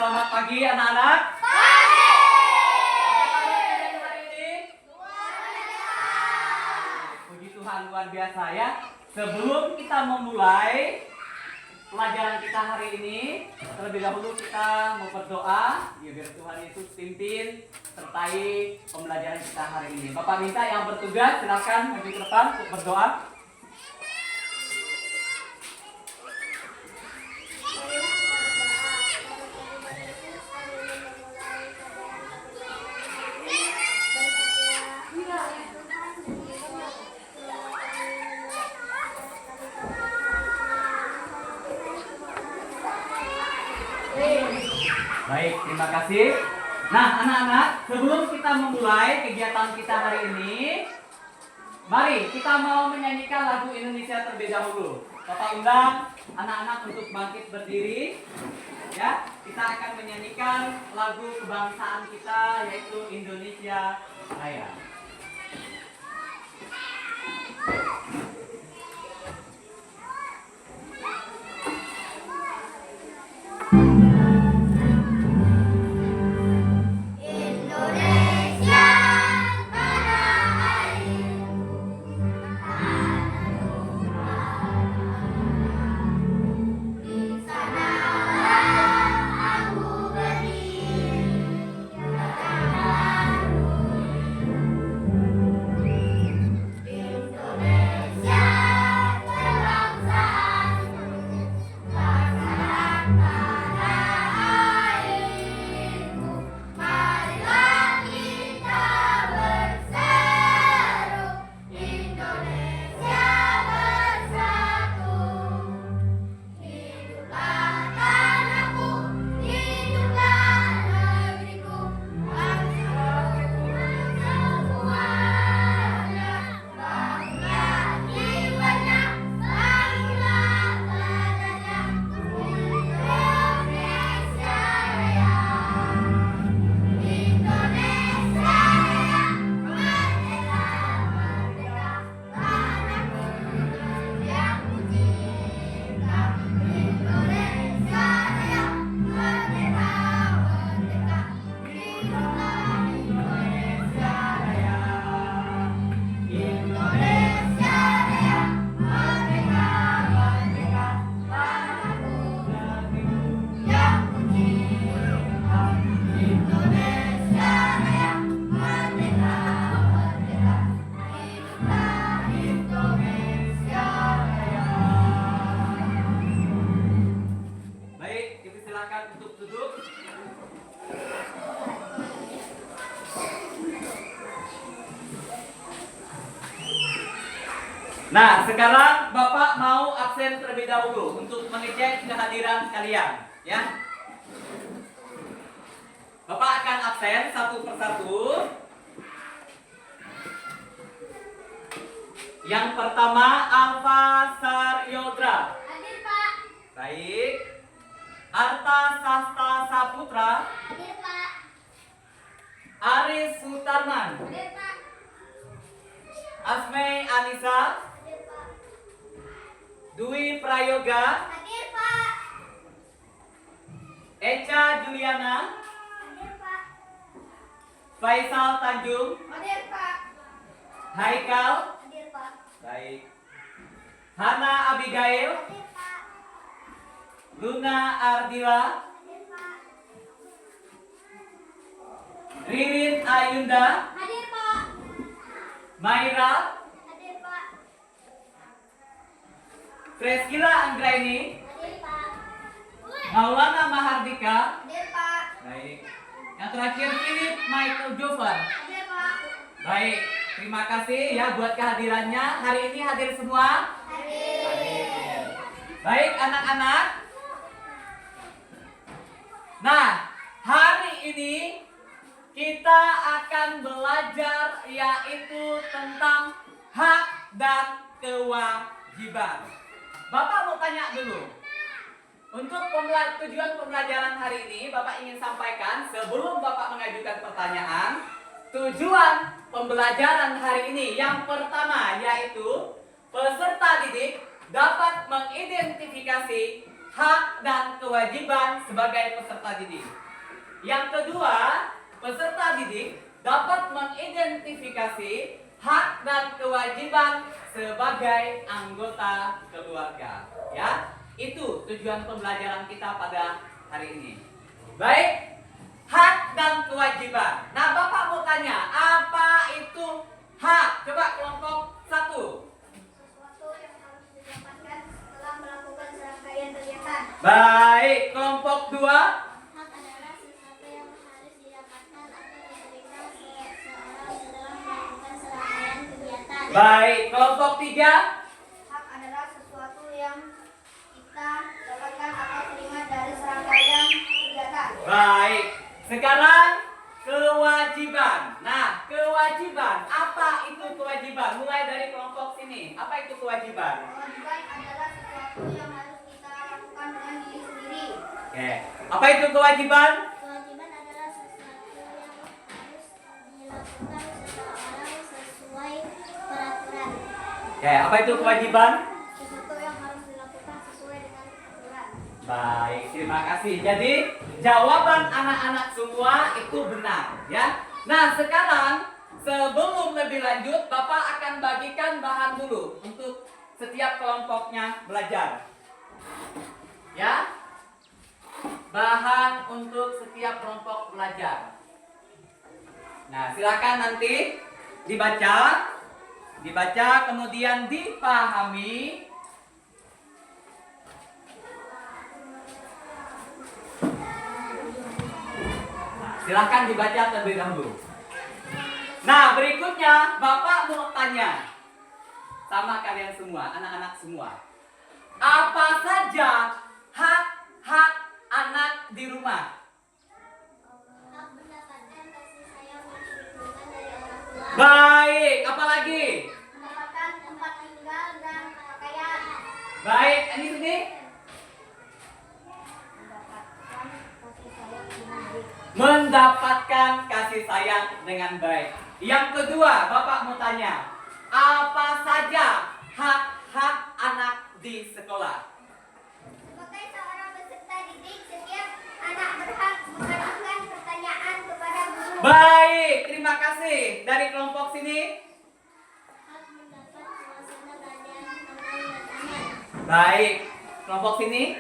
Selamat pagi anak-anak. Pagi. Apa kabar kalian hari ini? Puji Tuhan, luar biasa ya. Sebelum kita memulai pelajaran kita hari ini, terlebih dahulu kita mau berdoa, ya biar Tuhan Yesus pimpin sertai pembelajaran kita hari ini. Bapak minta yang bertugas silakan maju ke depan untuk berdoa. Baik, terima kasih. Nah, anak-anak, sebelum kita memulai kegiatan kita hari ini, mari kita mau menyanyikan lagu Indonesia terlebih dahulu. Bapak undang anak-anak untuk bangkit berdiri. Ya, kita akan menyanyikan lagu kebangsaan kita yaitu Indonesia Raya. Nah, sekarang Bapak mau absen terlebih dahulu untuk mengecek kehadiran kalian, ya. Bapak akan absen satu persatu. Yang pertama, Alfa Saryodra. Hadir, Pak. Baik. Arta Sasta Saputra. Hadir, Pak. Aris Sutarman. Hadir, Pak. Asme Anissa. Hadir, Pak. Dwi Prayoga. Hadir, Pak. Echa Juliana. Hadir, Pak. Faisal Tanjung. Hadir, Pak. Haikal. Hadir, Pak. Baik. Hana Abigail. Hadir, Pak. Luna Ardila. Hadir, Pak. Ririn Ayunda. Hadir, Pak. Maira. Hadir, Pak. Preskila Anggraini. Hadir, Pak. Maulana Mahardika. Hadir, Pak. Baik. Yang terakhir Philip Michael Jover. Hadir, Pak. Baik. Terima kasih ya buat kehadirannya. Hari ini hadir semua? Hadir. Baik anak-anak. Nah, hari ini kita akan belajar yaitu tentang hak dan kewajiban. Bapak mau tanya dulu. Untuk tujuan pembelajaran hari ini, Bapak ingin sampaikan sebelum Bapak mengajukan pertanyaan, tujuan pembelajaran hari ini yang pertama yaitu peserta didik dapat mengidentifikasi hak dan kewajiban sebagai peserta didik. Yang kedua, peserta didik dapat mengidentifikasi hak dan kewajiban sebagai anggota keluarga. Ya, itu tujuan pembelajaran kita pada hari ini. Baik, hak dan kewajiban. Nah, Bapak mau tanya, apa itu hak? Coba kelompok 1. Sesuatu yang harus didapatkan setelah melakukan serangkaian kegiatan. Baik, kelompok 2. Hak adalah sesuatu yang harus didapatkan atau diterima seseorang setelah melakukan serangkaian kegiatan. Baik, kelompok 3. Hak adalah sesuatu yang kita dapatkan atau terima dari serangkaian kegiatan. Baik, sekarang kewajiban. Nah, kewajiban, apa itu kewajiban? Mulai dari kelompok sini. Apa itu kewajiban? Kewajiban adalah sesuatu yang harus kita lakukan dengan diri sendiri. Oke, apa itu kewajiban? Kewajiban adalah sesuatu yang harus dilakukan seseorang sesuai peraturan. Oke, apa itu kewajiban? Sesuatu yang harus dilakukan sesuai dengan peraturan. Baik, terima kasih. Jadi, jawaban anak-anak semua itu benar, ya. Nah, sekarang sebelum lebih lanjut, Bapak akan bagikan bahan dulu untuk setiap kelompoknya belajar. Ya. Bahan untuk setiap kelompok belajar. Nah, silakan nanti dibaca kemudian dipahami. Silahkan dibaca terlebih dahulu. Nah, berikutnya Bapak mau tanya sama kalian semua, anak-anak semua. Apa saja hak-hak anak di rumah? Hak mendapatkan kasih sayang dan perlindungan dari orang tua. Baik, apa lagi? Mendapatkan tempat tinggal dan pakaian. Baik, ini sini. Mendapatkan kasih sayang dengan baik. Mendapatkan kasih sayang dengan baik. Yang kedua, Bapak mau tanya, apa saja hak-hak anak di sekolah? Sebagai seorang peserta didik, setiap anak berhak mengajukan pertanyaan kepada guru. Baik, terima kasih. Dari kelompok sini. Hak mendapat suasana belajar tenang dan aman. Baik, kelompok sini.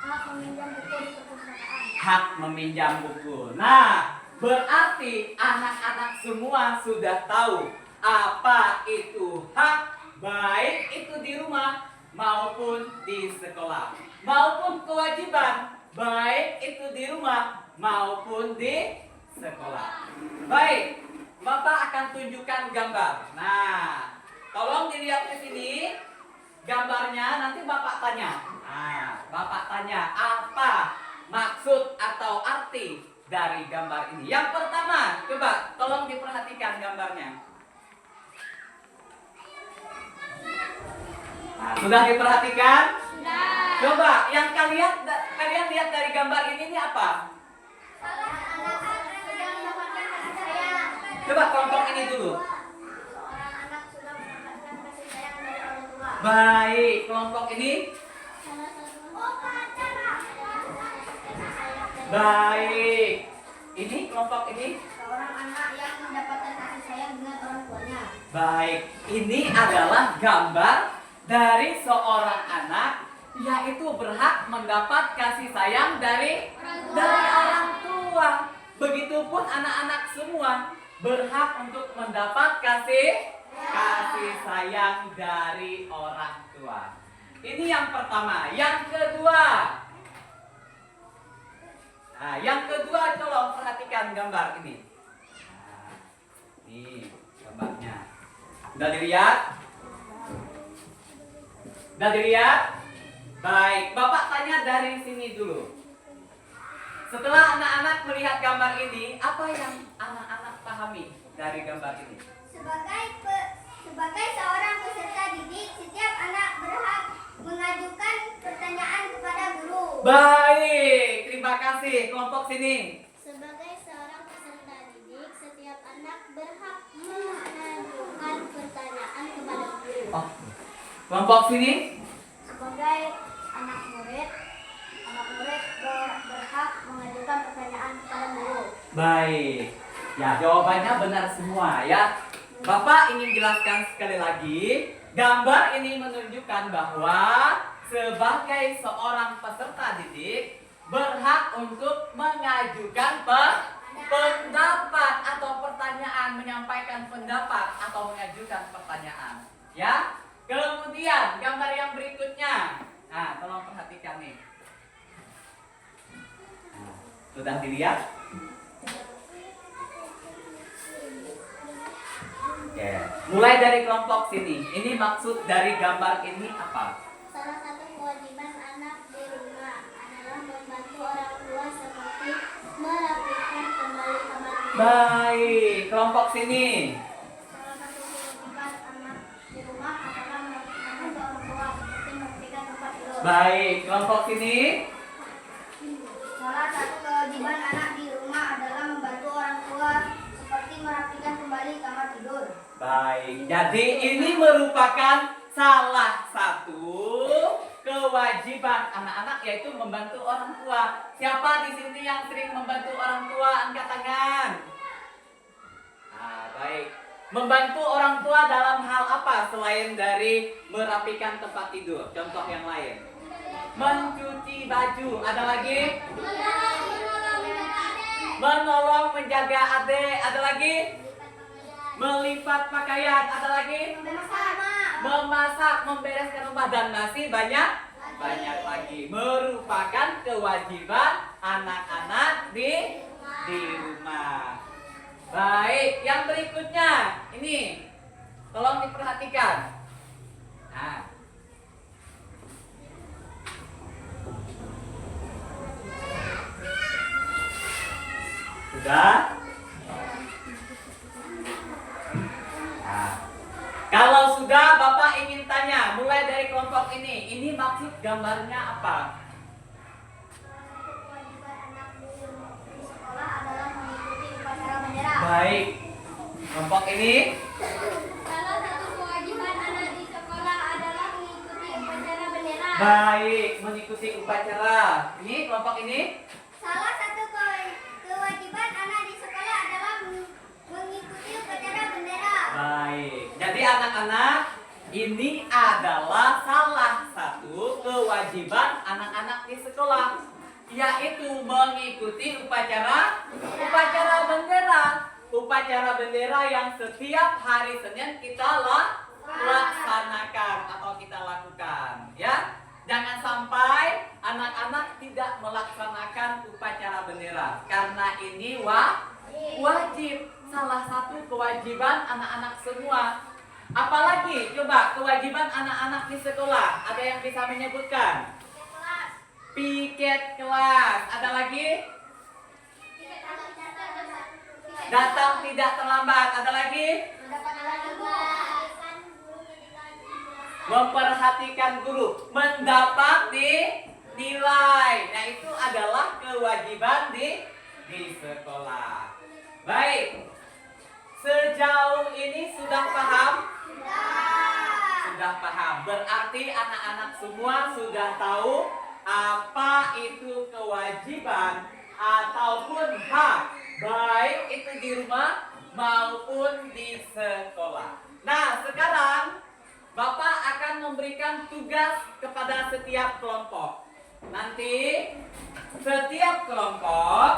Hak meminjam buku di perpustakaan. Hak meminjam buku. Nah, berarti anak-anak semua sudah tahu apa itu hak, baik itu di rumah maupun di sekolah, maupun kewajiban, baik itu di rumah maupun di sekolah. Baik, Bapak akan tunjukkan gambar. Nah, tolong dilihat di sini gambarnya, nanti Bapak tanya. Nah, Bapak tanya apa maksud atau arti dari gambar ini. Yang pertama, coba tolong diperhatikan gambarnya. Nah, sudah diperhatikan? Sudah. Coba yang kalian lihat dari gambar ini apa? Anak-anak sedang mendapatkan kasih sayang. Coba kelompok ini dulu. Seorang anak sudah mendapatkan kasih sayang dari orang tua. Baik, kelompok ini. Salah satu kasih sayang dari Baik. Ini kelompok ini. seorang anak yang mendapatkan kasih sayang dengan orang tuanya. Baik, ini adalah gambar dari seorang anak yaitu berhak mendapat kasih sayang dari orang tua. Begitupun anak-anak semua berhak untuk mendapat kasih sayang dari orang tua. Ini yang pertama. Yang kedua. Nah, yang kedua tolong perhatikan gambar ini. Nah, ini gambarnya. Sudah dilihat? Sudah dilihat? Baik, Bapak tanya dari sini dulu. Setelah anak-anak melihat gambar ini, apa yang anak-anak pahami dari gambar ini? Sebagai seorang peserta didik, setiap anak berhak mengajukan pertanyaan kepada guru. Baik, terima kasih. Kelompok sini. Sebagai seorang peserta didik, setiap anak berhak mengajukan pertanyaan kepada guru. Oh, kelompok sini. Sebagai anak murid, Baik. Ya, jawabannya benar semua ya. Bapak ingin jelaskan sekali lagi, gambar ini menunjukkan bahwa sebagai seorang peserta didik berhak untuk mengajukan pendapat atau pertanyaan, menyampaikan pendapat atau mengajukan pertanyaan. Ya. Kemudian gambar yang berikutnya. Nah, tolong perhatikan nih. Sudah dilihat? Oke. Mulai dari kelompok sini. Ini maksud dari gambar ini apa? Salah satu kewajiban anak di rumah adalah membantu orang tua seperti merapikan kembali kamar tidur. Baik, kelompok sini. Salah satu kewajiban anak di rumah adalah membantu orang tua seperti merapikan tempat tidur. Baik, kelompok sini. Salah satu kewajiban anak di rumah adalah membantu orang tua seperti merapikan kembali kamar tidur. Baik, jadi ini merupakan salah satu kewajiban anak-anak, yaitu membantu orang tua. Siapa di sini yang sering membantu orang tua? Angkat tangan. Nah, baik. Membantu orang tua dalam hal apa selain dari merapikan tempat tidur? Contoh yang lain. Mencuci baju. Ada lagi? Menolong menjaga adik. Ada lagi? Melipat pakaian. Ada lagi? Memasak, membereskan rumah, dan masih banyak lagi. Merupakan kewajiban anak-anak di rumah. Baik, yang berikutnya ini tolong diperhatikan. Nah, sudah? Nah, kalau sudah, Bapak ingin tanya, mulai dari kelompok ini maksud gambarnya apa? Salah satu kewajiban anak di sekolah adalah mengikuti upacara bendera. Baik, kelompok ini. Salah satu kewajiban anak di sekolah adalah mengikuti upacara bendera. Baik, mengikuti upacara. Ini kelompok ini. Salah satu kewajiban anak di sekolah adalah mengikuti upacara bendera. Baik, jadi anak-anak, ini adalah salah satu kewajiban anak-anak di sekolah, yaitu mengikuti upacara bendera. Upacara bendera yang setiap hari Senin kita laksanakan atau kita lakukan, ya. Jangan sampai anak-anak tidak melaksanakan upacara bendera, karena ini wajib, salah satu kewajiban anak-anak semua. Apalagi coba kewajiban anak-anak di sekolah, ada yang bisa menyebutkan? Piket kelas. Ada lagi? Datang tidak terlambat. Ada lagi? Memperhatikan guru, mendapat nilai. Nah, itu adalah kewajiban di sekolah. Baik. Sejauh ini sudah paham? Sudah paham. Berarti anak-anak semua sudah tahu apa itu kewajiban ataupun hak, baik itu di rumah maupun di sekolah. Nah, sekarang Bapak akan memberikan tugas kepada setiap kelompok. Nanti setiap kelompok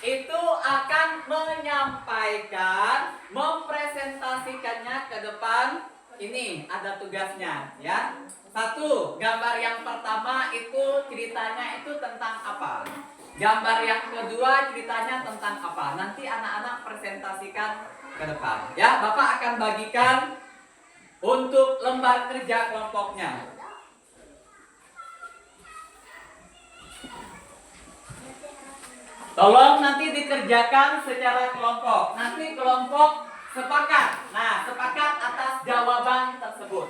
itu akan menyampaikan, mempresentasikannya ke depan. Ini ada tugasnya, ya. Satu, gambar yang pertama itu ceritanya itu tentang apa? Gambar yang kedua ceritanya tentang apa? Nanti anak-anak presentasikan ke depan. Ya, Bapak akan bagikan untuk lembar kerja kelompoknya. Tolong nanti dikerjakan secara kelompok. Nanti kelompok sepakat. Nah, sepakat atas jawaban tersebut.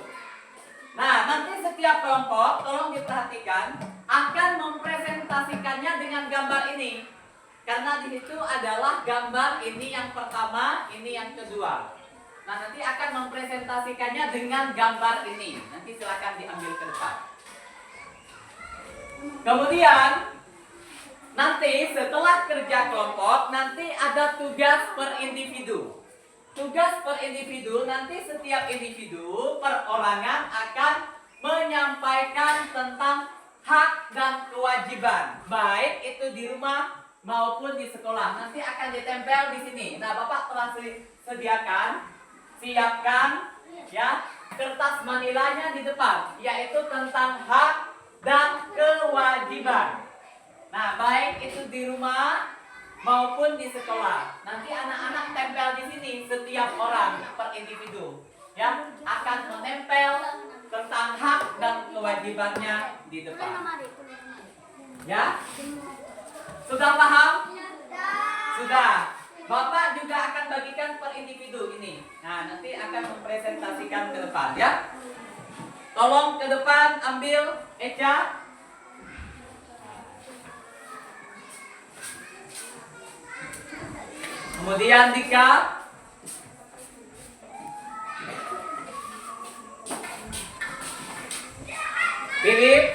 Nah, nanti setiap kelompok, tolong diperhatikan, akan mempresentasikannya dengan gambar ini. Karena di situ adalah gambar ini yang pertama, ini yang kedua. Nah, nanti akan mempresentasikannya dengan gambar ini. Nanti silakan diambil ke depan. Kemudian nanti setelah kerja kelompok, nanti ada tugas per individu. Tugas per individu, nanti setiap individu perorangan akan menyampaikan tentang hak dan kewajiban, baik itu di rumah maupun di sekolah. Nanti akan ditempel di sini. Nah, Bapak telah siapkan ya kertas manilanya di depan, yaitu tentang hak dan kewajiban. Nah, baik itu di rumah maupun di sekolah. Nanti anak-anak tempel di sini, setiap orang per individu ya akan menempel tentang hak dan kewajibannya di depan. Ya? Sudah paham? Sudah. Bapak juga akan bagikan per individu ini. Nah, nanti akan mempresentasikan ke depan ya. Tolong ke depan ambil Eca. Kemudian Dika. Philip.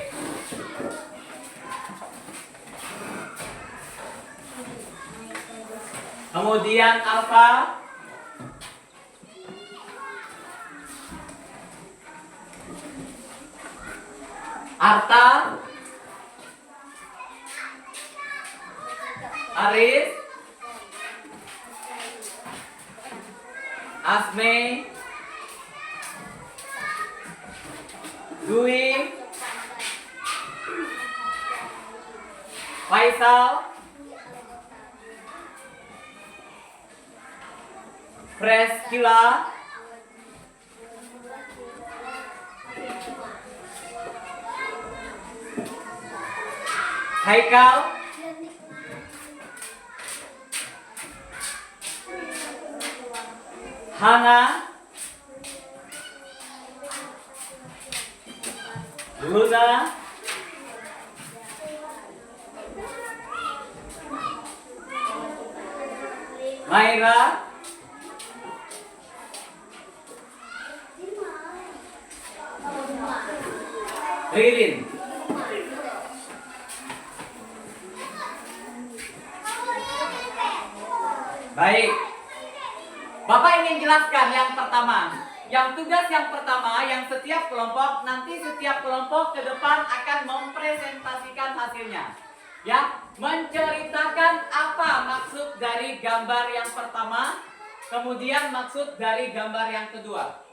Kemudian Alfa. Arta. Aris. Asme. Dwi. Faisal. Preskila. Haikal. Hana. Luna. Maira. Ririn. Baik. Bapak ingin jelaskan yang pertama. Yang tugas yang pertama, yang setiap kelompok, nanti setiap kelompok ke depan akan mempresentasikan hasilnya. Ya, menceritakan apa maksud dari gambar yang pertama, kemudian maksud dari gambar yang kedua.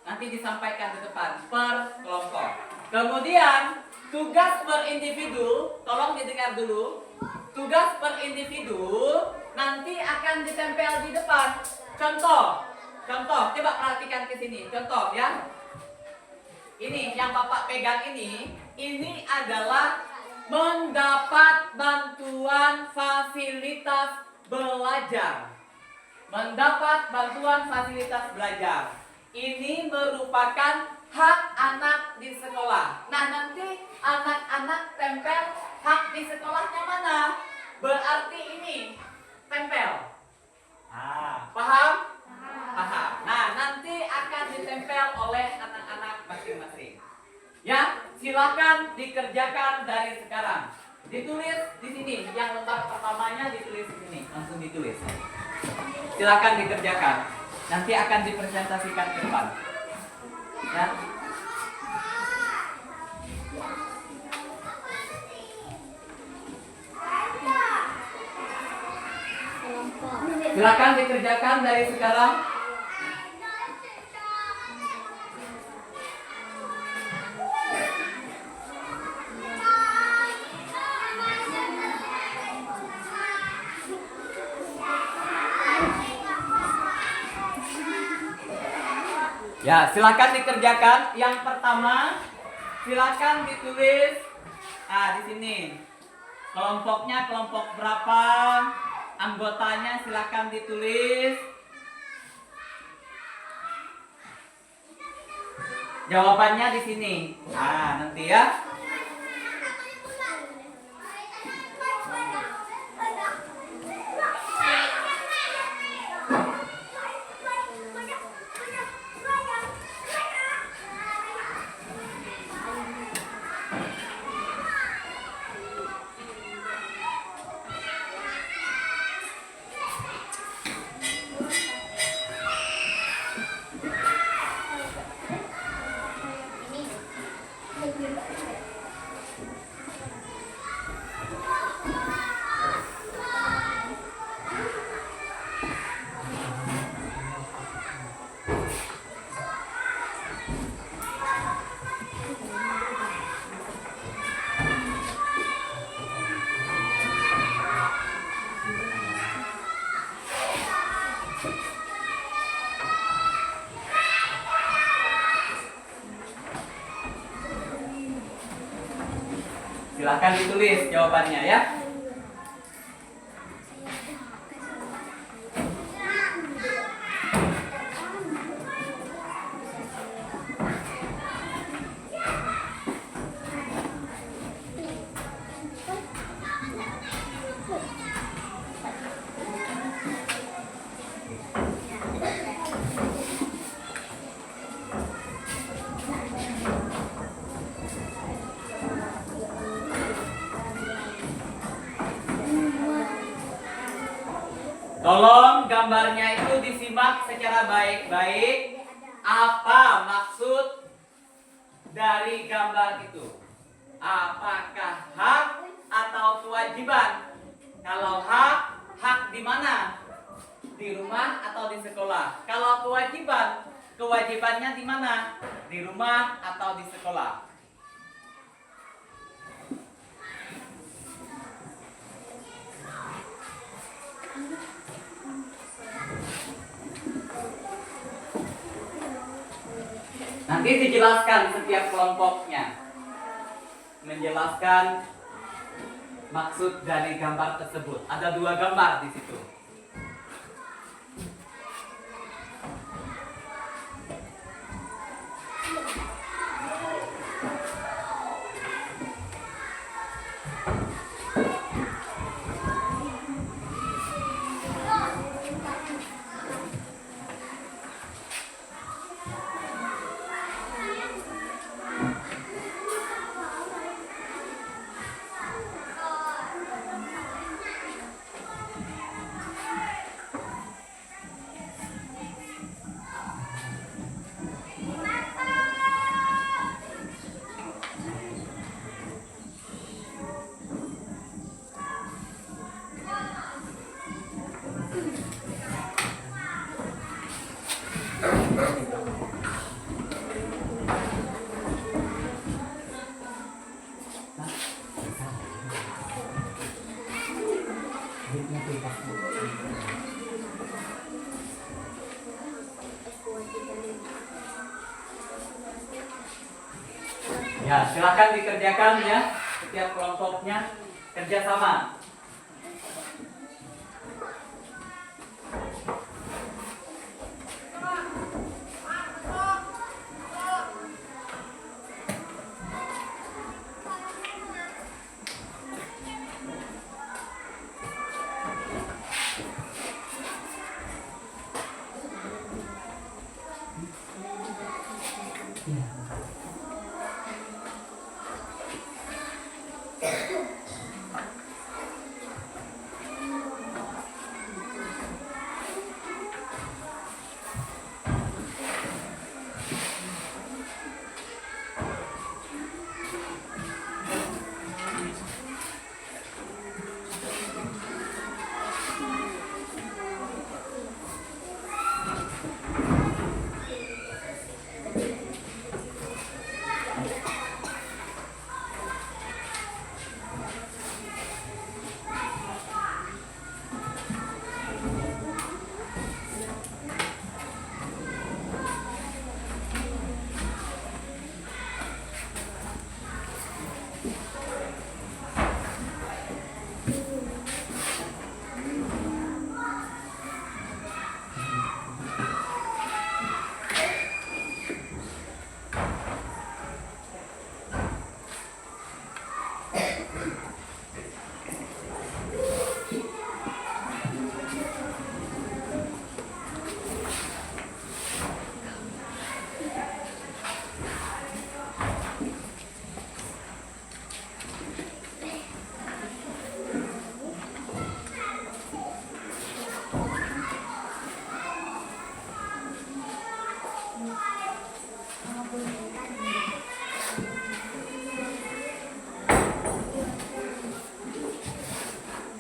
Nanti disampaikan ke depan per kelompok. Kemudian tugas per individu, tolong didengar dulu. Tugas per individu nanti akan ditempel di depan. Contoh, coba perhatikan ke sini. Contoh ya. Ini yang Bapak pegang ini adalah mendapat bantuan fasilitas belajar. Mendapat bantuan fasilitas belajar. Ini merupakan hak anak di sekolah. Nah, nanti anak-anak tempel hak di sekolahnya mana? Berarti ini tempel. Paham? Paham. Nah, nanti akan ditempel oleh anak-anak masing-masing. Ya, silakan dikerjakan dari sekarang. Ditulis di sini. Yang lembar pertamanya ditulis di sini. Langsung ditulis. Silakan dikerjakan. Nanti akan dipresentasikan ke depan. Ya. Silakan dikerjakan dari sekarang. Ya, silakan dikerjakan. Yang pertama, silakan ditulis. Di sini. Kelompoknya kelompok berapa? Anggotanya silakan ditulis. Jawabannya di sini. Nanti ya. Silahkan ditulis jawabannya ya. Tolong gambarnya itu disimak secara baik-baik. Apa maksud dari gambar itu? Apakah hak atau kewajiban? Kalau hak, hak di mana? Di rumah atau di sekolah? Kalau kewajiban, kewajibannya di mana? Di rumah atau di sekolah? Nanti dijelaskan setiap kelompoknya, menjelaskan maksud dari gambar tersebut. Ada 2 gambar di situ. Ya, silakan dikerjakan ya, setiap kelompoknya kerjasama.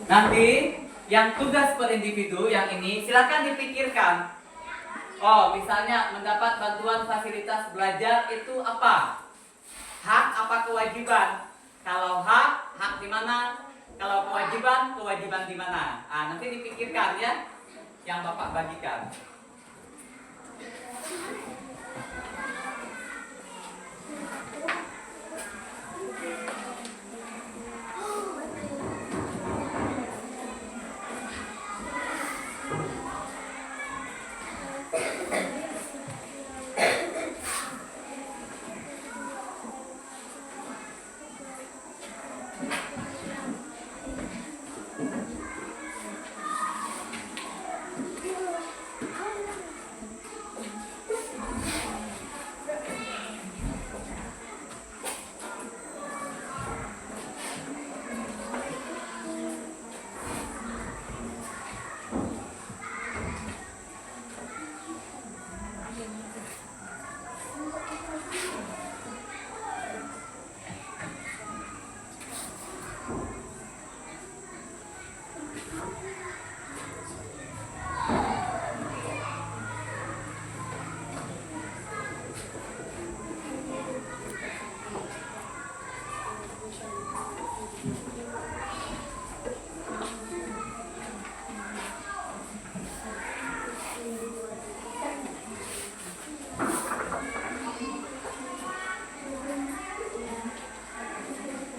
Nanti yang tugas per individu yang ini silakan dipikirkan. Oh, misalnya mendapat bantuan fasilitas belajar itu apa? Hak apa kewajiban? Kalau hak, hak di mana? Kalau kewajiban, kewajiban di mana? Ah, nanti dipikirkan ya, yang Bapak bagikan.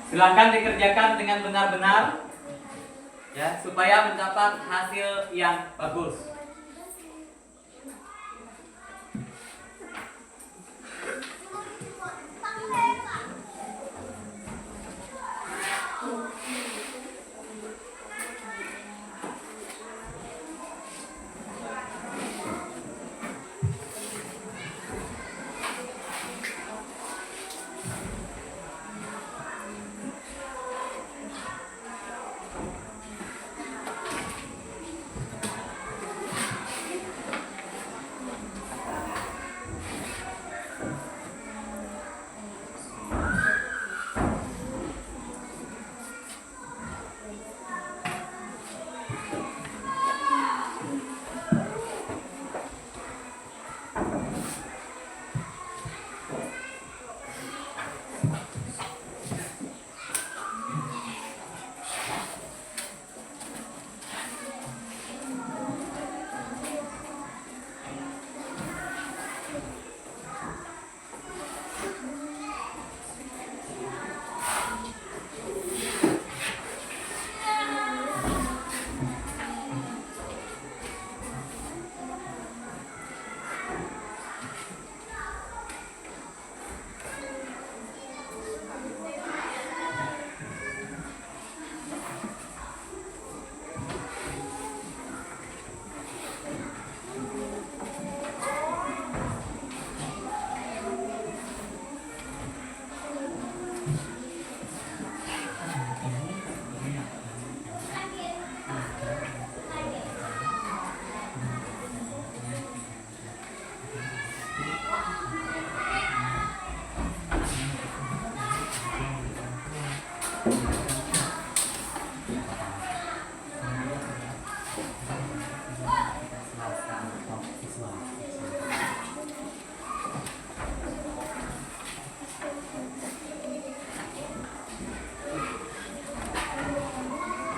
Silakan dikerjakan dengan benar-benar ya supaya mendapat hasil yang bagus.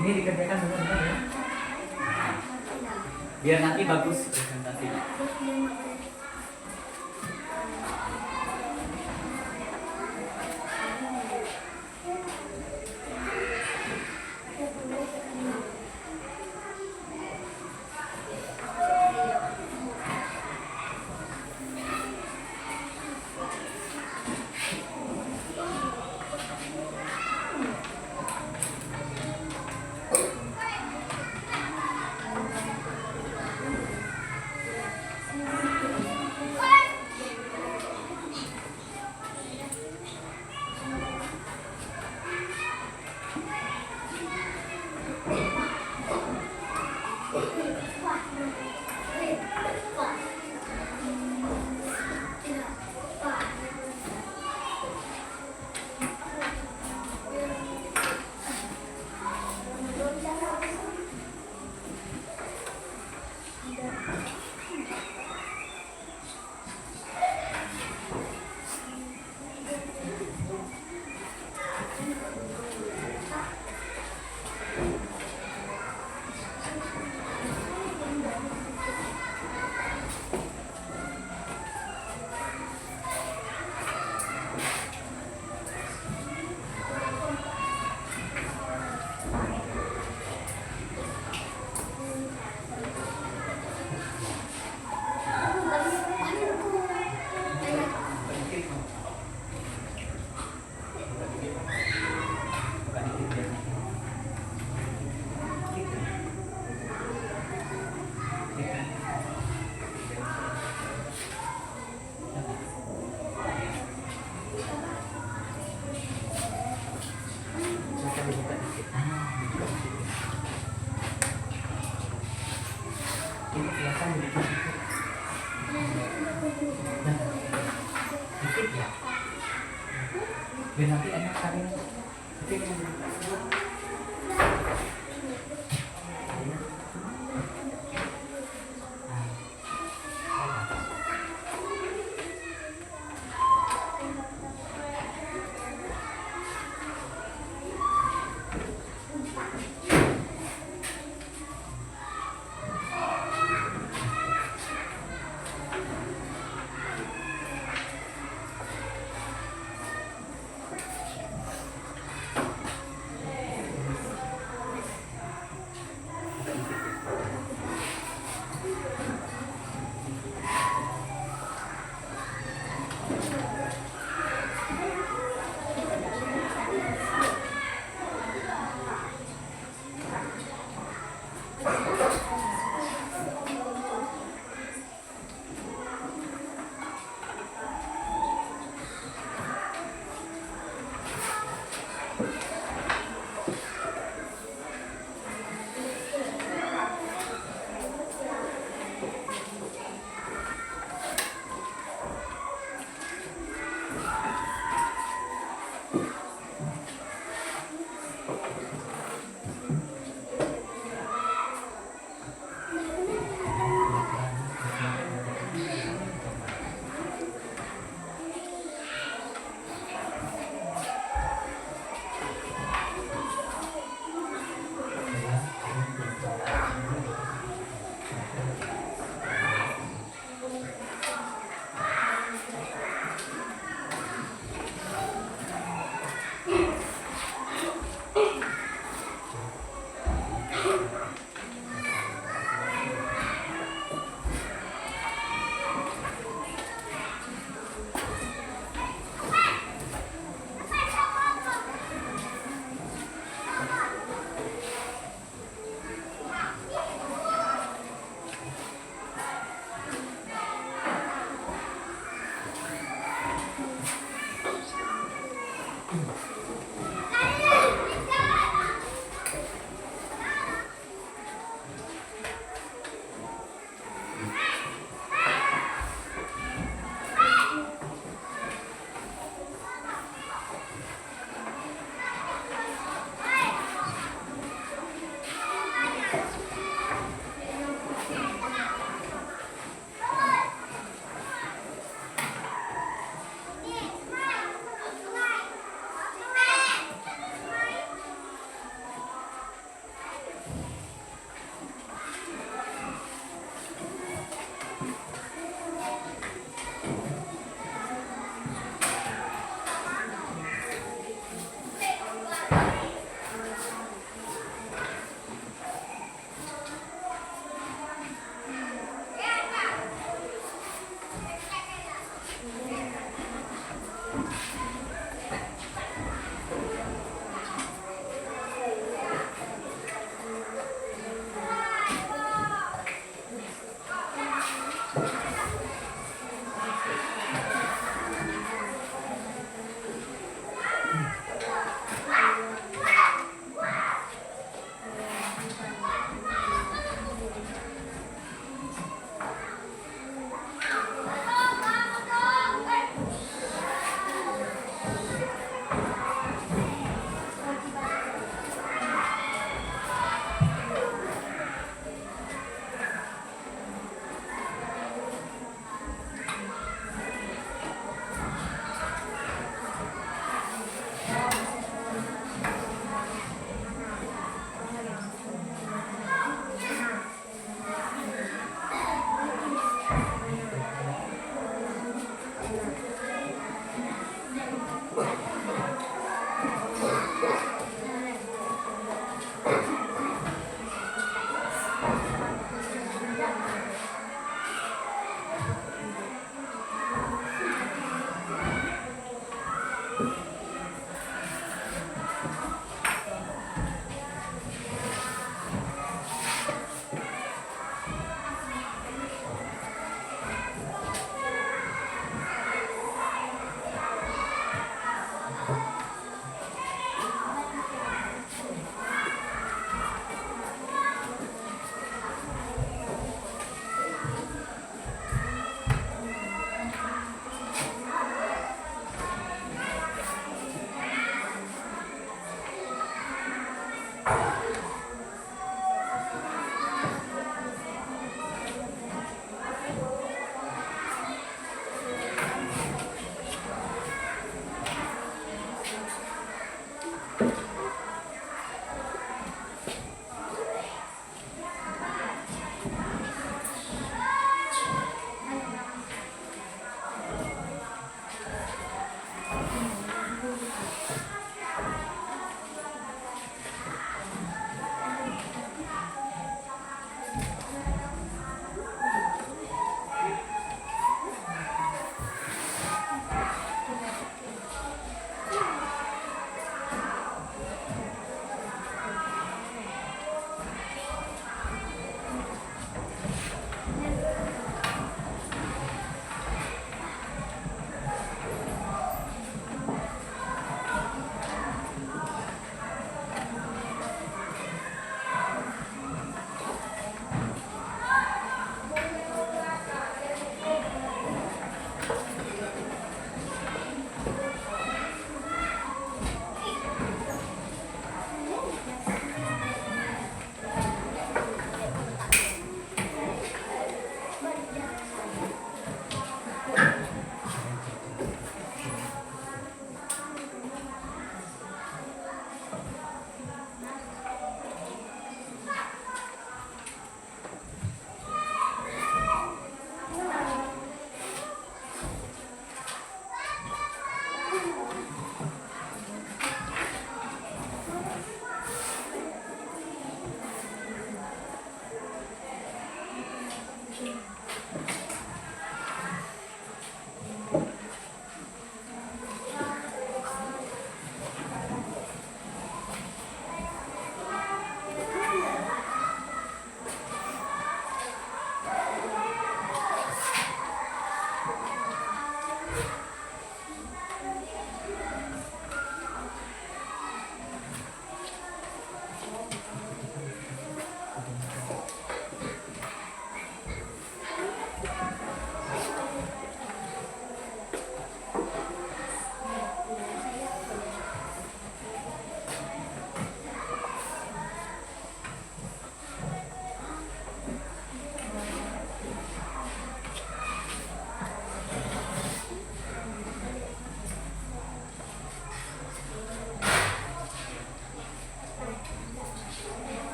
Ini dikerjakan benar-benar ya. Biar nanti bagus presentasinya. Ini kelihatan dikit. Nah, dikit ya. Biar nanti enak kali. Dikit.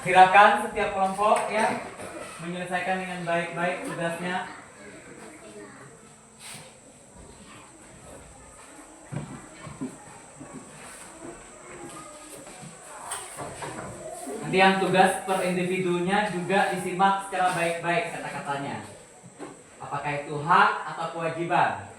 Silakan setiap kelompok ya menyelesaikan dengan baik-baik tugasnya. Nanti yang tugas per individunya juga disimak secara baik-baik kata-katanya. Apakah itu hak atau kewajiban?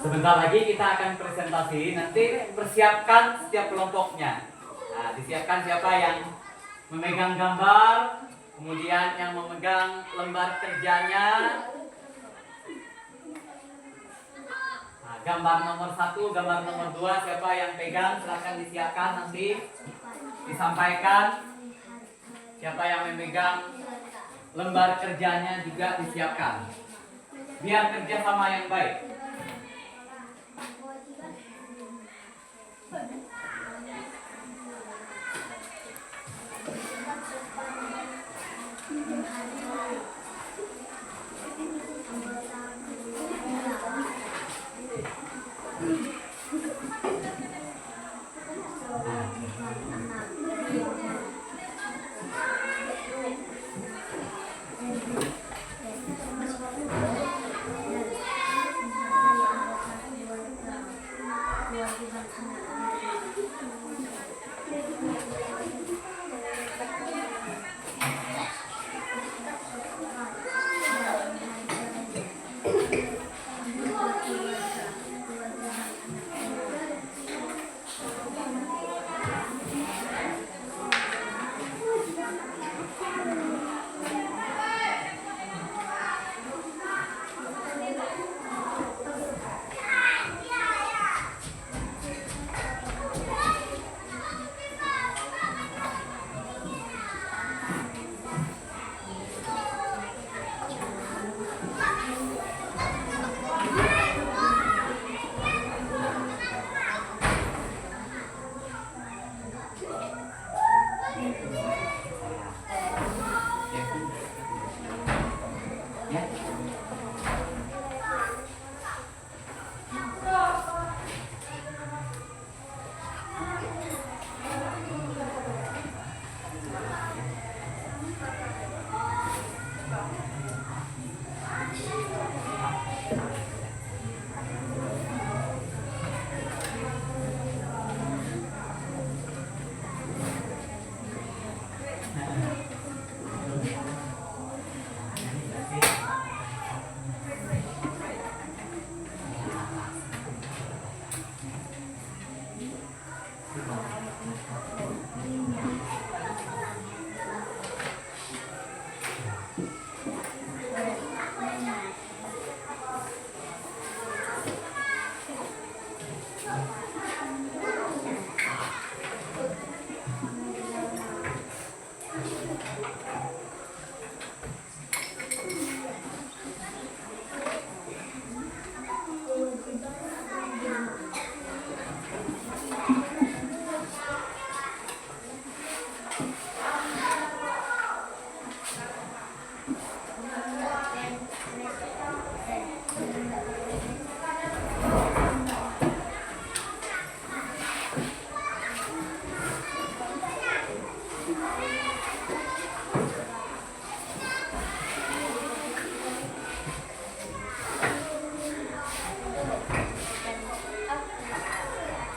Sebentar lagi kita akan presentasi, nanti persiapkan setiap kelompoknya. Nah, Nah, disiapkan siapa yang memegang gambar, kemudian yang memegang lembar kerjanya. Nah, gambar nomor 1, gambar nomor 2, siapa yang pegang silahkan disiapkan, nanti disampaikan. Siapa yang memegang lembar kerjanya juga disiapkan, biar kerjasama yang baik.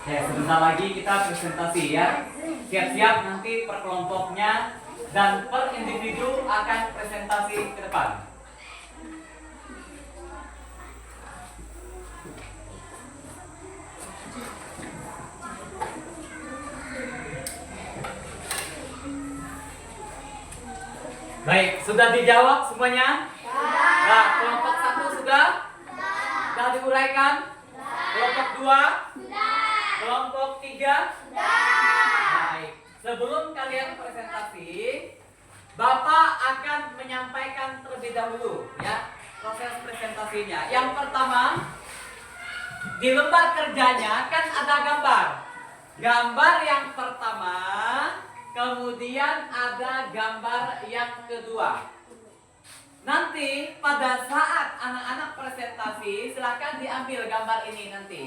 Ya, sebentar lagi kita presentasi ya. Siap-siap nanti per kelompoknya dan per individu akan presentasi ke depan. Baik, sudah dijawab semuanya? Nah, kelompok 1 sudah? Sudah diuraikan? Kelompok 2? Kelompok 3? Baik, sebelum kalian presentasi, Bapak akan menyampaikan terlebih dahulu ya proses presentasinya. Yang pertama, di lembar kerjanya kan ada gambar. Gambar yang pertama, kemudian ada gambar yang kedua. Nanti pada saat anak-anak presentasi, silakan diambil gambar ini nanti.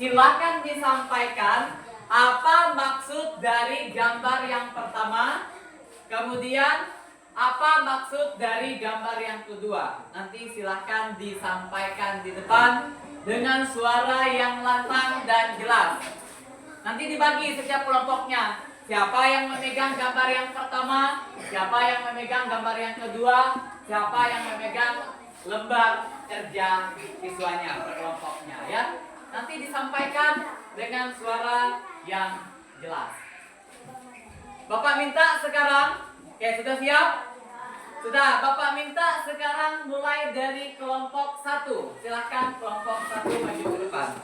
Silakan disampaikan apa maksud dari gambar yang pertama, kemudian apa maksud dari gambar yang kedua. Nanti silakan disampaikan di depan dengan suara yang lantang dan jelas. Nanti dibagi setiap kelompoknya. Siapa yang memegang gambar yang pertama, siapa yang memegang gambar yang kedua, siapa yang memegang lembar kerja siswanya per kelompoknya ya. Nanti disampaikan dengan suara yang jelas. Bapak minta sekarang, oke sudah siap? Sudah, Bapak minta sekarang mulai dari kelompok 1. Silakan kelompok 1 maju ke depan.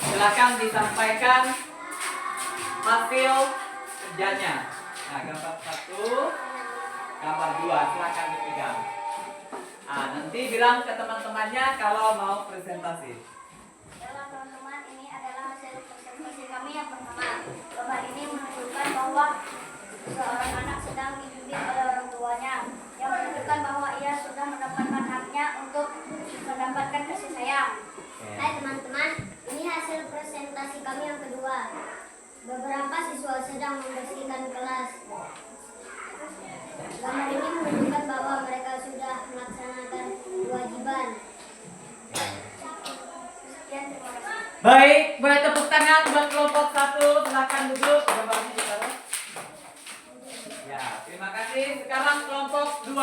Silakan disampaikan hasil kerjanya. Nah, gambar 1, gambar 2, silakan dipegang. Nah, nanti bilang ke teman-temannya kalau mau presentasi. Baiklah teman-teman, ini adalah hasil presentasi kami yang pertama. Gambar ini menunjukkan bahwa seorang anak sedang dibimbing oleh orang tuanya, yang menunjukkan bahwa ia sudah mendapatkan haknya untuk mendapatkan kasih sayang. Hai teman-teman, ini hasil presentasi kami yang kedua. Beberapa siswa sedang membersihkan kelas. Gambar ini menunjukkan bahwa mereka sudah melaksanakan kewajiban. Sekian, terima kasih. Baik, boleh tepuk tangan buat kelompok 1. Silakan duduk. Gambarnya ditaruh. Ya, terima kasih. Sekarang kelompok 2.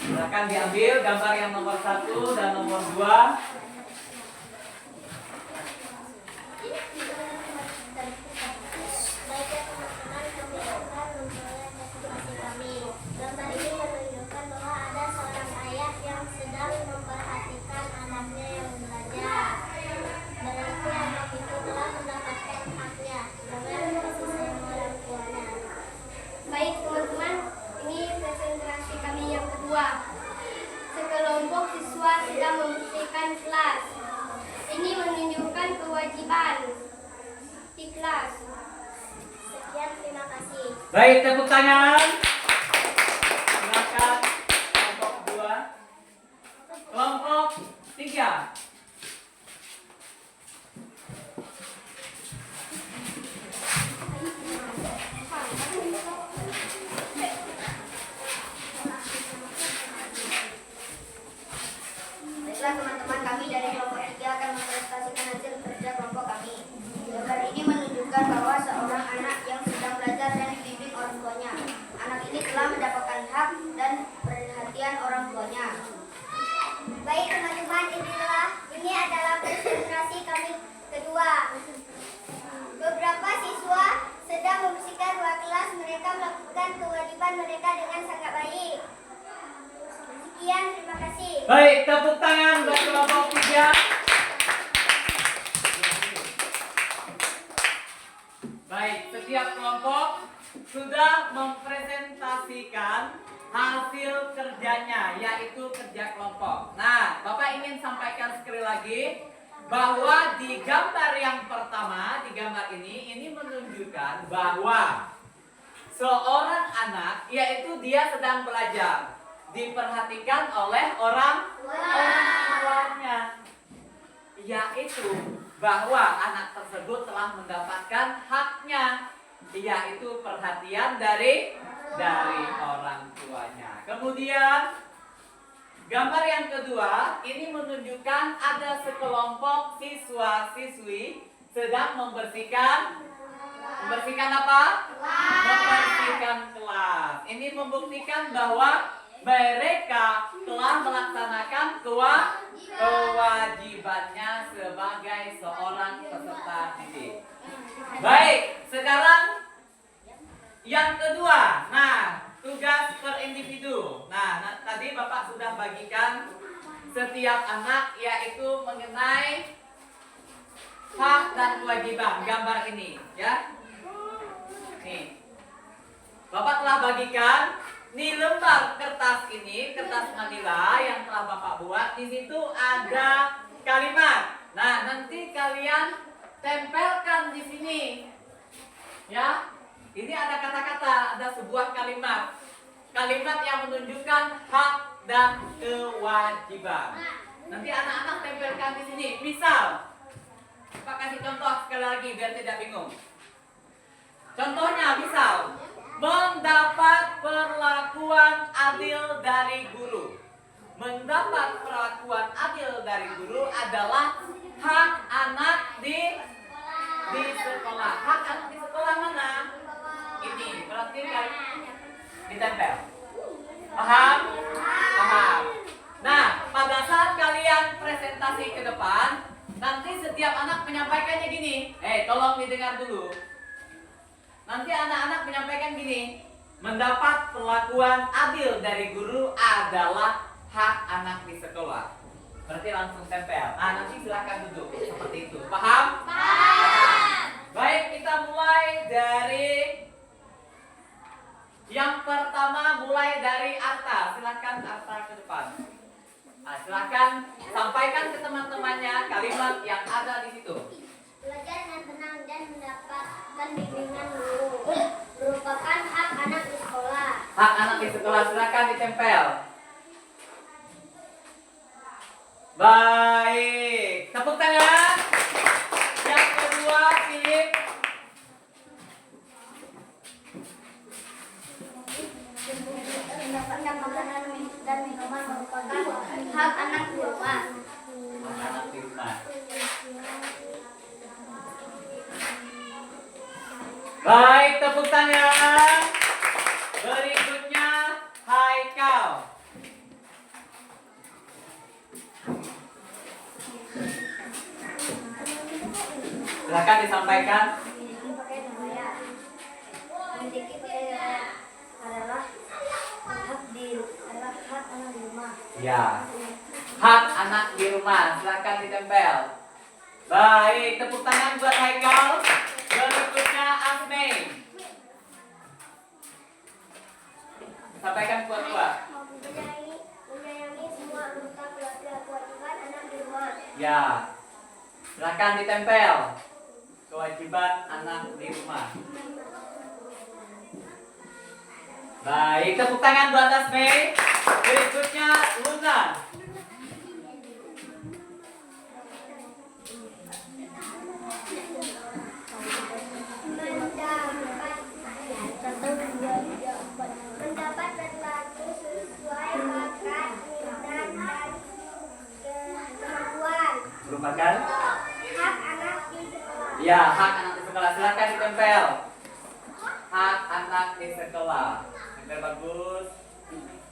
Silakan diambil gambar yang nomor 1 dan nomor 2. Baiklah teman-teman, kami akan memulai presentasi kami. Gambar ini menunjukkan bahwa ada seorang ayah yang sedang memperhatikan anaknya yang belajar. Berarti anak itu telah mendapatkan haknya dengan kasih sayang orang tuanya. Baik teman-teman, ini presentasi kami yang kedua. Sekelompok siswa sedang membersihkan kelas. Ini menunjukkan kewajiban di kelas. Sekian, terima kasih. Baik, tepuk tangan. Silakan kelompok 2. Kelompok 3. Baiklah teman-teman, kami dari kelompok 3 akan mempresentasikan hasil kerja kelompok kami. Gambar ini menunjukkan bahwa seorang anak yang sedang belajar dan dibimbing orang tuanya. Anak ini telah mendapatkan hak dan perhatian orang tuanya. Baik teman-teman, ini adalah presentasi kami kedua. Beberapa siswa sedang membersihkan ruang kelas. Mereka melakukan kewajiban mereka dengan sangat baik. Sekian, terima kasih. Baik, tepuk tangan buat kelompok 3. Baik, setiap kelompok sudah mempresentasikan hasil kerjanya, yaitu kerja kelompok. Nah, Bapak ingin sampaikan sekali lagi bahwa di gambar yang pertama, di gambar ini menunjukkan bahwa seorang anak, yaitu dia sedang belajar, diperhatikan oleh orang tuanya, yaitu bahwa anak tersebut telah mendapatkan haknya, yaitu perhatian dari orang tuanya. Kemudian gambar yang kedua ini menunjukkan ada sekelompok siswa-siswi sedang membersihkan apa? Membersihkan kelas. Ini membuktikan bahwa mereka telah melaksanakan kewajibannya sebagai seorang peserta didik. Baik, sekarang yang kedua. Nah, tugas per individu. Nah, tadi Bapak sudah bagikan setiap anak, yaitu mengenai hak dan kewajiban. Gambar ini, ya. Nih, Bapak telah bagikan. Di lembar kertas ini, kertas manila yang telah Bapak buat, di situ ada kalimat. Nah, nanti kalian tempelkan di sini. Ya. Ini ada kata-kata, ada sebuah kalimat. Kalimat yang menunjukkan hak dan kewajiban. Nanti anak-anak tempelkan di sini. Misal, Pak kasih contoh sekali lagi biar tidak bingung. Contohnya misal, mendapat perlakuan adil dari guru. Mendapat perlakuan adil dari guru adalah hak anak di sekolah. Hak anak di sekolah mana? Ini berarti kan ditempel. Paham? Paham. Nah, pada saat kalian presentasi ke depan, nanti setiap anak menyampaikannya gini. Tolong didengar dulu. Nanti anak-anak menyampaikan gini. Mendapat perlakuan adil dari guru adalah hak anak di sekolah. Berarti langsung tempel. Nanti silakan duduk seperti itu. Paham? Paham. Baik, kita mulai dari yang pertama, mulai dari Arta. Silakan Arta ke depan. Silakan sampaikan ke teman-temannya kalimat yang ada di situ. Belajar dengan tenang dan mendapatkan bimbingan guru merupakan hak anak di sekolah. Hak anak di sekolah, silakan ditempel. Baik, tepuk tangan. Yang kedua, Philip. Mendapatkan makanan dan minuman merupakan hak anak di rumah. Hak anak di rumah. Baik, tepuk tangan. Berikutnya, Haikal. Silakan disampaikan. Memiliki pakaian adalah hak anak di rumah. Ya, hak anak di rumah. Silakan ditempel. Baik, tepuk tangan buat Haikal. Berikutnya Asme. Sampaikan kuat-kuat. Menyayangi semua anggota keluarga, kewajiban anak di rumah. Ya, silakan ditempel. Kewajiban anak di rumah. Baik, tepuk tangan buat Asme. Berikutnya Luna. Mendapat berlaku sesuai bakat, minat, dan kemampuan. Merupakan? Hak anak di sekolah. Ya, hak anak di sekolah. Silakan ditempel. Hak anak di sekolah. Tempel bagus.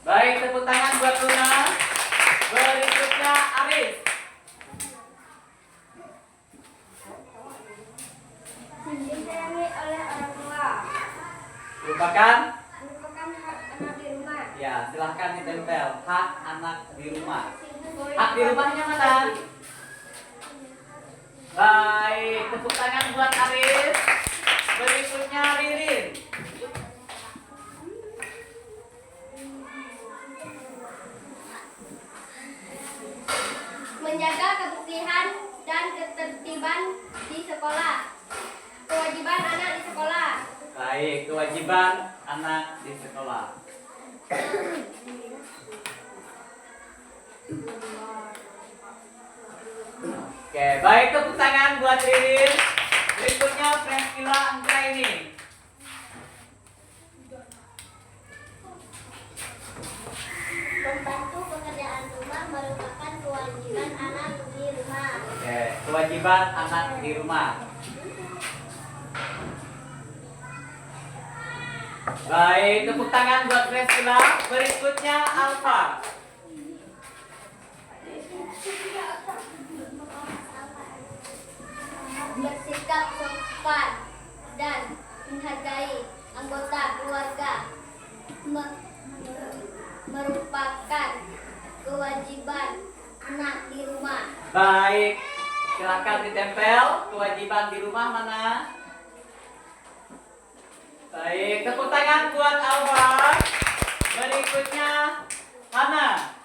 Baik, tepuk tangan buat Luna. Berikutnya Aris. Disayangi oleh orang tua. Merupakan? Merupakan hak anak di rumah. Ya, silahkan ditempel. Hak anak di rumah. Hak di rumahnya mana? Baik, tepuk tangan buat Aris. Berikutnya Ririn. Menjaga kebersihan dan ketertiban di sekolah. Kewajiban anak di sekolah. Baik, kewajiban anak di sekolah. Oke, baik, tepuk tangan buat Ririn. Berikutnya Franskila Anggraini. Membantu pekerjaan rumah merupakan kewajiban anak di rumah. Oke, kewajiban anak di rumah. Baik, tepuk tangan buat Franskila. Berikutnya Alfa. Bersikap sopan dan menghargai anggota keluarga merupakan kewajiban anak di rumah. Baik, silakan ditempel. Kewajiban di rumah mana? Baik, tepuk tangan buat Alfa. Berikutnya Hana.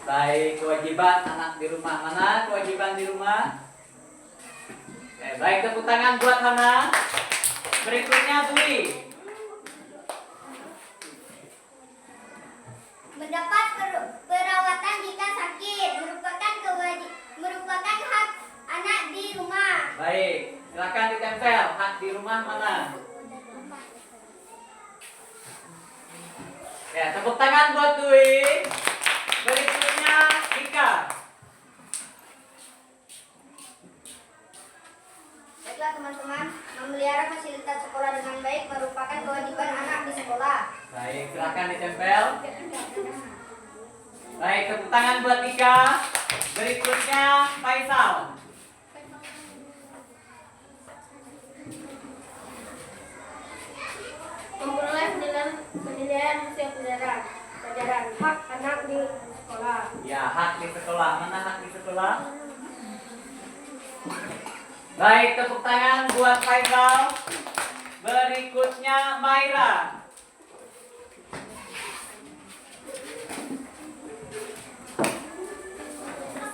Baik, kewajiban anak di rumah mana? Kewajiban di rumah. Baik, tepuk tangan buat Hana. Berikutnya Dwi. Mendapat perawatan jika sakit merupakan hak anak di rumah. Baik, silakan ditempel. Hak di rumah mana? Ya, tepuk tangan buat Dwi. Berikutnya Ika. Baiklah teman-teman, memelihara fasilitas fasilitas sekolah dengan baik merupakan kewajiban anak di sekolah. Baik, silakan ditempel. Baik, tepuk tangan buat Ika. Berikutnya Faisal. Memperoleh penilaian hasil pelajaran hak anak di sekolah. Ya, hak di sekolah. Mana hak di sekolah? Baik, tepuk tangan buat Faisal. Berikutnya Maira.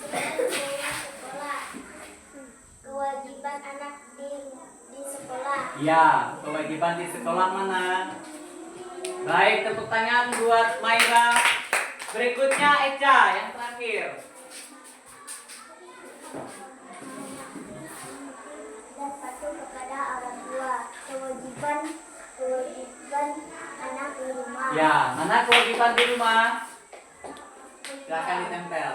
Sekolah. Kewajiban anak di sekolah. Ya, kewajiban di sekolah mana? Baik, tepuk tangan buat Maira. Berikutnya Eca yang terakhir. Dan patuh kepada orang tua. Kewajiban anak di rumah. Ya, mana kewajiban di rumah? Silakan ditempel.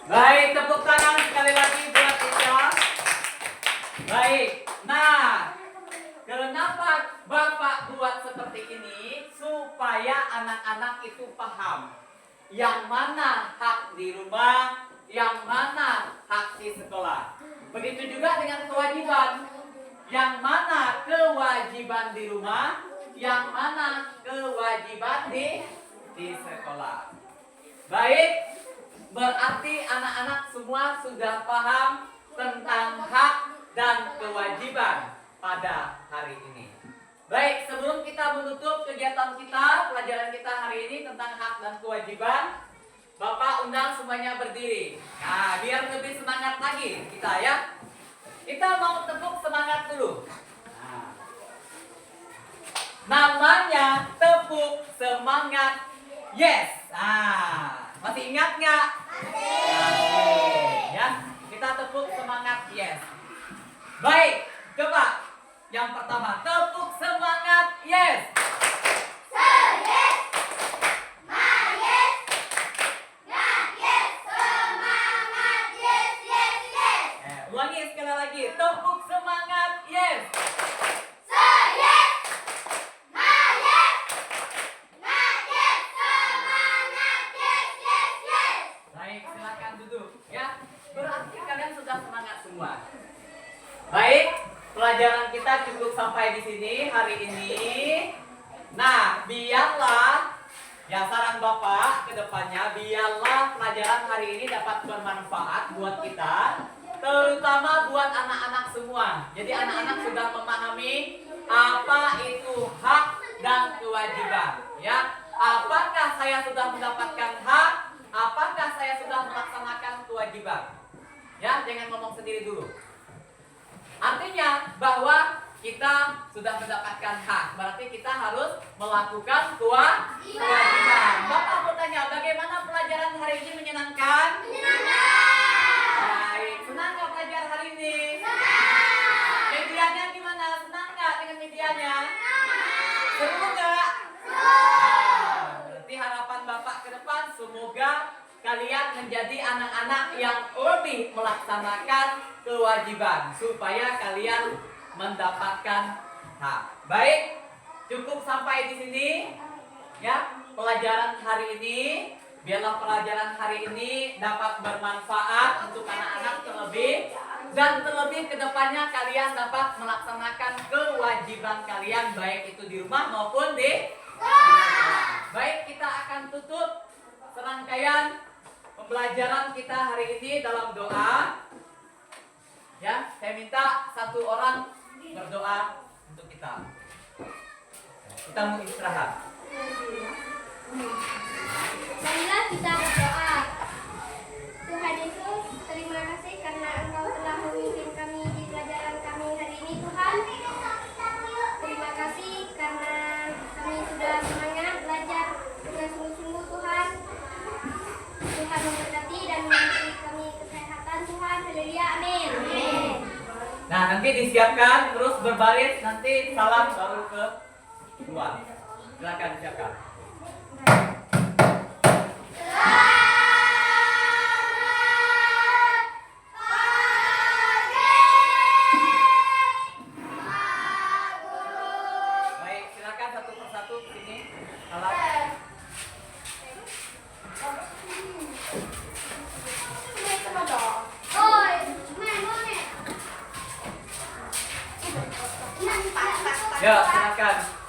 Baik, tepuk tangan sekali lagi buat Eca. Baik, nah, kenapa Bapak buat seperti ini? Supaya anak-anak itu paham yang mana hak di rumah, yang mana hak di sekolah. Begitu juga dengan kewajiban. Yang mana kewajiban di rumah, yang mana kewajiban di sekolah. Baik, berarti anak-anak semua sudah paham tentang hak dan kewajiban pada hari ini. Baik, sebelum kita menutup kegiatan kita, pelajaran kita hari ini tentang hak dan kewajiban, Bapak undang semuanya berdiri. Nah, biar lebih semangat lagi kita ya. Kita mau tepuk semangat dulu. Nah, namanya tepuk semangat yes. Nah, masih ingat nggak? Masih. Ya, kita tepuk semangat yes. Baik, coba. Yang pertama, tepuk semangat yes. Yes. Ma yes. Nah yes. Semangat yes. Ulangi sekali lagi, tepuk semangat yes. Yes. Ma yes. Nah yes. Semangat yes. Baik, silakan duduk ya. Berarti kalian sudah semangat semua. Baik, pelajaran kita cukup sampai di sini hari ini. Nah, biarlah ya saran Bapak ke depannya, biarlah pelajaran hari ini dapat bermanfaat buat kita, terutama buat anak-anak semua. Jadi anak-anak sudah memahami apa itu hak dan kewajiban, ya. Apakah saya sudah mendapatkan hak? Apakah saya sudah melaksanakan kewajiban? Ya, jangan ngomong sendiri dulu. Artinya bahwa kita sudah mendapatkan hak, berarti kita harus melakukan kewajiban. Bapak mau tanya, bagaimana pelajaran hari ini menyenangkan? Baik, senang nggak belajar hari ini? Medianya gimana? Senang nggak dengan medianya? Seru nggak? Nah, berarti harapan Bapak ke depan semoga kalian menjadi anak-anak yang lebih melaksanakan kewajiban supaya kalian mendapatkan hak. Baik, cukup sampai di sini ya pelajaran hari ini. Biarlah pelajaran hari ini dapat bermanfaat untuk anak-anak terlebih kedepannya kalian dapat melaksanakan kewajiban kalian baik itu di rumah maupun di sekolah. Baik, kita akan tutup serangkaian pembelajaran kita hari ini dalam doa. Ya, saya minta satu orang berdoa untuk kita. Kita mau istirahat. Marilah kita berdoa. Tuhan Yesus, terima kasih karena Engkau telah memimpin kami di pelajaran kami hari ini, Tuhan. Terima kasih karena kami sudah semangat belajar dengan sungguh-sungguh, Tuhan. Tuhan memberkati dan memberi kami kesehatan, Tuhan. Haleluya, amin. Nah, nanti disiapkan terus berbaris, nanti salam baru ke luar. Silakan disiapkan. Ya, silakan.